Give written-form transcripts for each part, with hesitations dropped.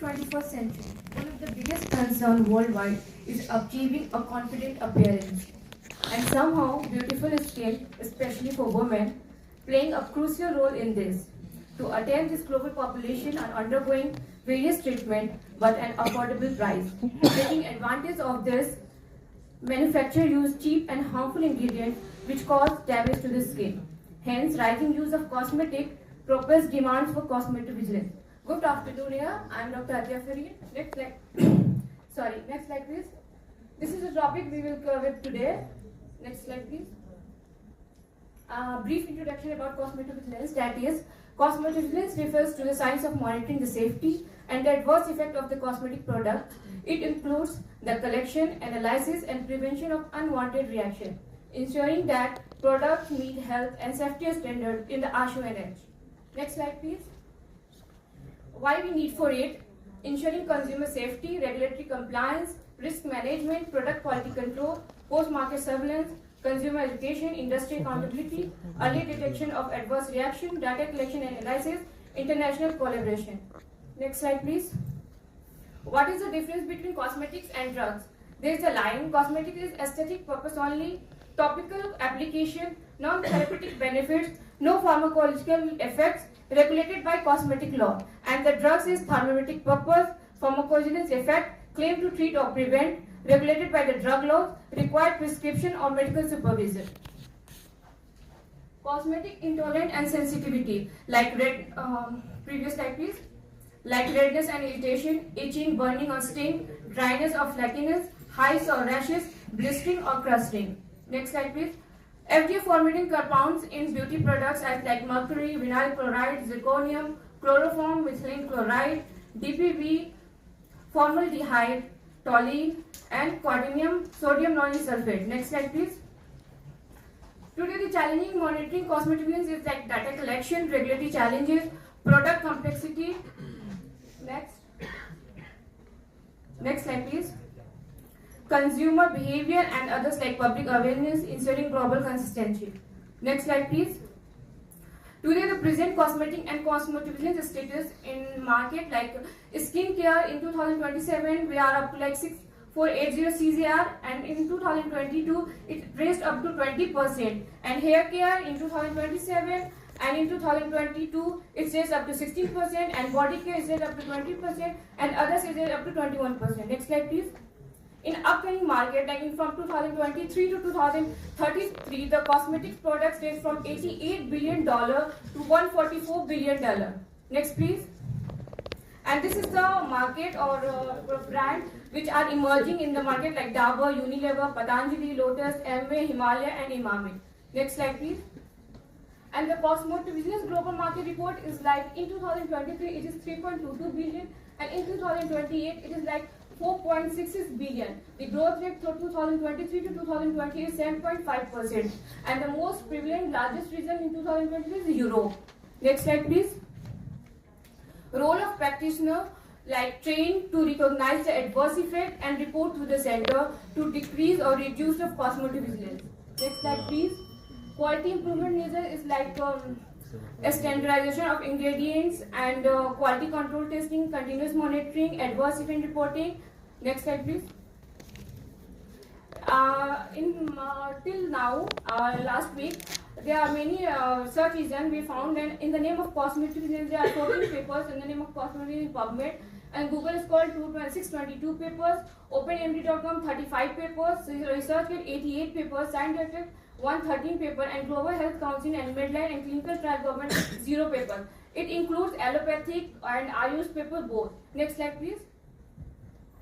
21st century, one of the biggest concerns worldwide is achieving a confident appearance. And somehow, beautiful skin, especially for women, playing a crucial role in this. To attain this global population are undergoing various treatments but an affordable price. Taking advantage of this, manufacturers use cheap and harmful ingredients which cause damage to the skin. Hence, rising use of cosmetic propels demands for cosmetovigilance. Good afternoon here. I am Dr. Atiya Farheen. Next slide. Next slide please. This is the topic we will cover today. Next slide please. Brief introduction about cosmetovigilance, that is, cosmetovigilance refers to the science of monitoring the safety and the adverse effect of the cosmetic product. It includes the collection, analysis and prevention of unwanted reaction, ensuring that products meet health and safety standards in the ASU H. Next slide please. Why we need for it? Ensuring consumer safety, regulatory compliance, risk management, product quality control, post-market surveillance, consumer education, industry accountability, early detection of adverse reaction, data collection and analysis, international collaboration. Next slide please. What is the difference between cosmetics and drugs? There is a line, cosmetic is aesthetic purpose only, topical application, non-therapeutic benefits, no pharmacological effects, regulated by cosmetic law, and the drugs is therapeutic purpose, pharmacovigilance effect, claim to treat or prevent, regulated by the drug laws, required prescription or medical supervision. Cosmetic intolerant and sensitivity, like previous slide please, like redness and irritation, itching, burning or sting, dryness or flakiness, hives or rashes, blistering or crusting. Next slide please. FDA formulating compounds in beauty products as like mercury, vinyl chloride, zirconium, chloroform, methylene chloride, DPV, formaldehyde, toluene, and cadmium, sodium lauryl sulfate. Next slide please. Today the challenging monitoring cosmetovigilance is like data collection, regulatory challenges, product complexity. Next slide please. Consumer behavior and others like public awareness, ensuring global consistency. Next slide please. Today the present cosmetic and cosmetovigilance status in market, like skin care in 2027 we are up to like 6480 CZR, and in 2022 it raised up to 20%, and hair care in 2027 and in 2022 it raised up to 16%, and body care is raised up to 20%, and others is raised up to 21%. Next slide please. In upcoming market, like from 2023 to 2033, the cosmetics products range from $88 billion to $144 billion. Next, please. And this is the market or brand which are emerging in the market, like Dabur, Unilever, Patanjali, Lotus, Amway, Himalaya, and Imami. Next slide, please. And the cosmetovigilance global market report is like in 2023 it is 3.22 billion, and in 2028 it is like 4.66 billion. The growth rate from 2023 to 2020 is 7.5%, and the most prevalent largest region in 2023 is Europe. Next slide please. Role of practitioner, like trained to recognize the adverse effect and report to the center to decrease or reduce the cosmetovigilance. Next slide please. Quality improvement measure is like a standardization of ingredients and quality control testing, continuous monitoring, adverse event reporting. Next slide please. Till now, last week, there are many search engines we found, and in the name of cosmetovigilance there are 14 papers in the name of cosmetovigilance in PubMed, and Google is called 622 papers, OpenMD.com 35 papers, ResearchGate 88 papers, Scientific 113 paper, and Global Health Council and Medline and Clinical Trial Government 0 paper. It includes allopathic and Ayush paper both. Next slide please.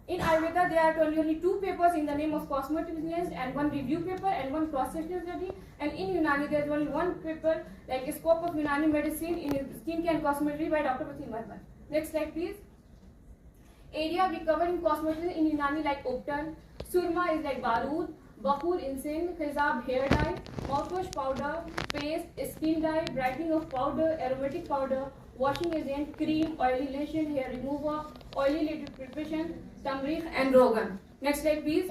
In Ayurveda, there are only 2 papers in the name of cosmetovigilance, and 1 review paper and 1 cross-sectional study. And in UNANI, there is only 1 paper, like a scope of UNANI medicine in skincare and cosmetry by Dr. Pratim Varma. Next slide, please. Area we cover in cosmetry in UNANI, like Upton, Surma is like Barood, Bakur incense, Khizab hair dye, mouthwash powder, paste, skin dye, brightening of powder, aromatic powder, washing agent, cream, oily lotion, hair remover, oily liquid preparation, turmeric and rogan. Next slide please.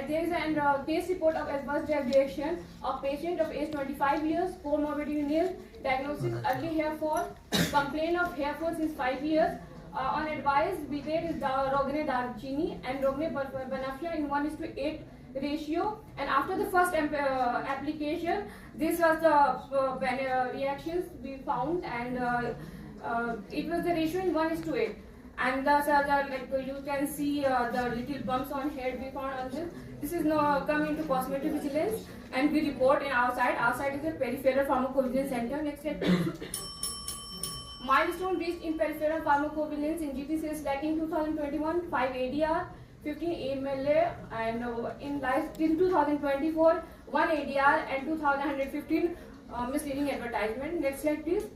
there is a case report of adverse drug reaction of patient of age 25 years, comorbidity nil, diagnosis early hair fall, complaint of hair fall since 5 years. On advice, we did is Rogne Darchini and Rogne Banafia in 1:8 ratio. And after the first application, this was the reactions we found, and it was the ratio in 1:8. And like you can see the little bumps on head we found on this. This is now come into Cosmetovigilance, and we report in our side. Our side is a peripheral pharmacovigilance center. Next slide, please. Milestone reached in peripheral pharmacovigilance in GTCH like in 2021, 5 ADR, 15 MLA, and in 2024, 1 ADR and 2,115 misleading advertisement. Next slide, please.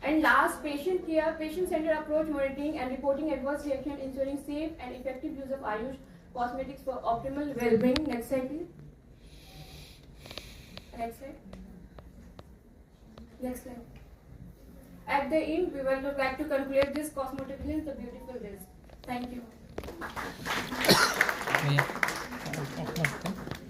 And last, patient care, patient-centered approach monitoring and reporting adverse reaction, ensuring safe and effective use of Ayush cosmetics for optimal well-being. Next slide, please. Next slide. Next slide. At the end, we will like to conclude this Cosmetovigilance, the beautiful list. Thank you.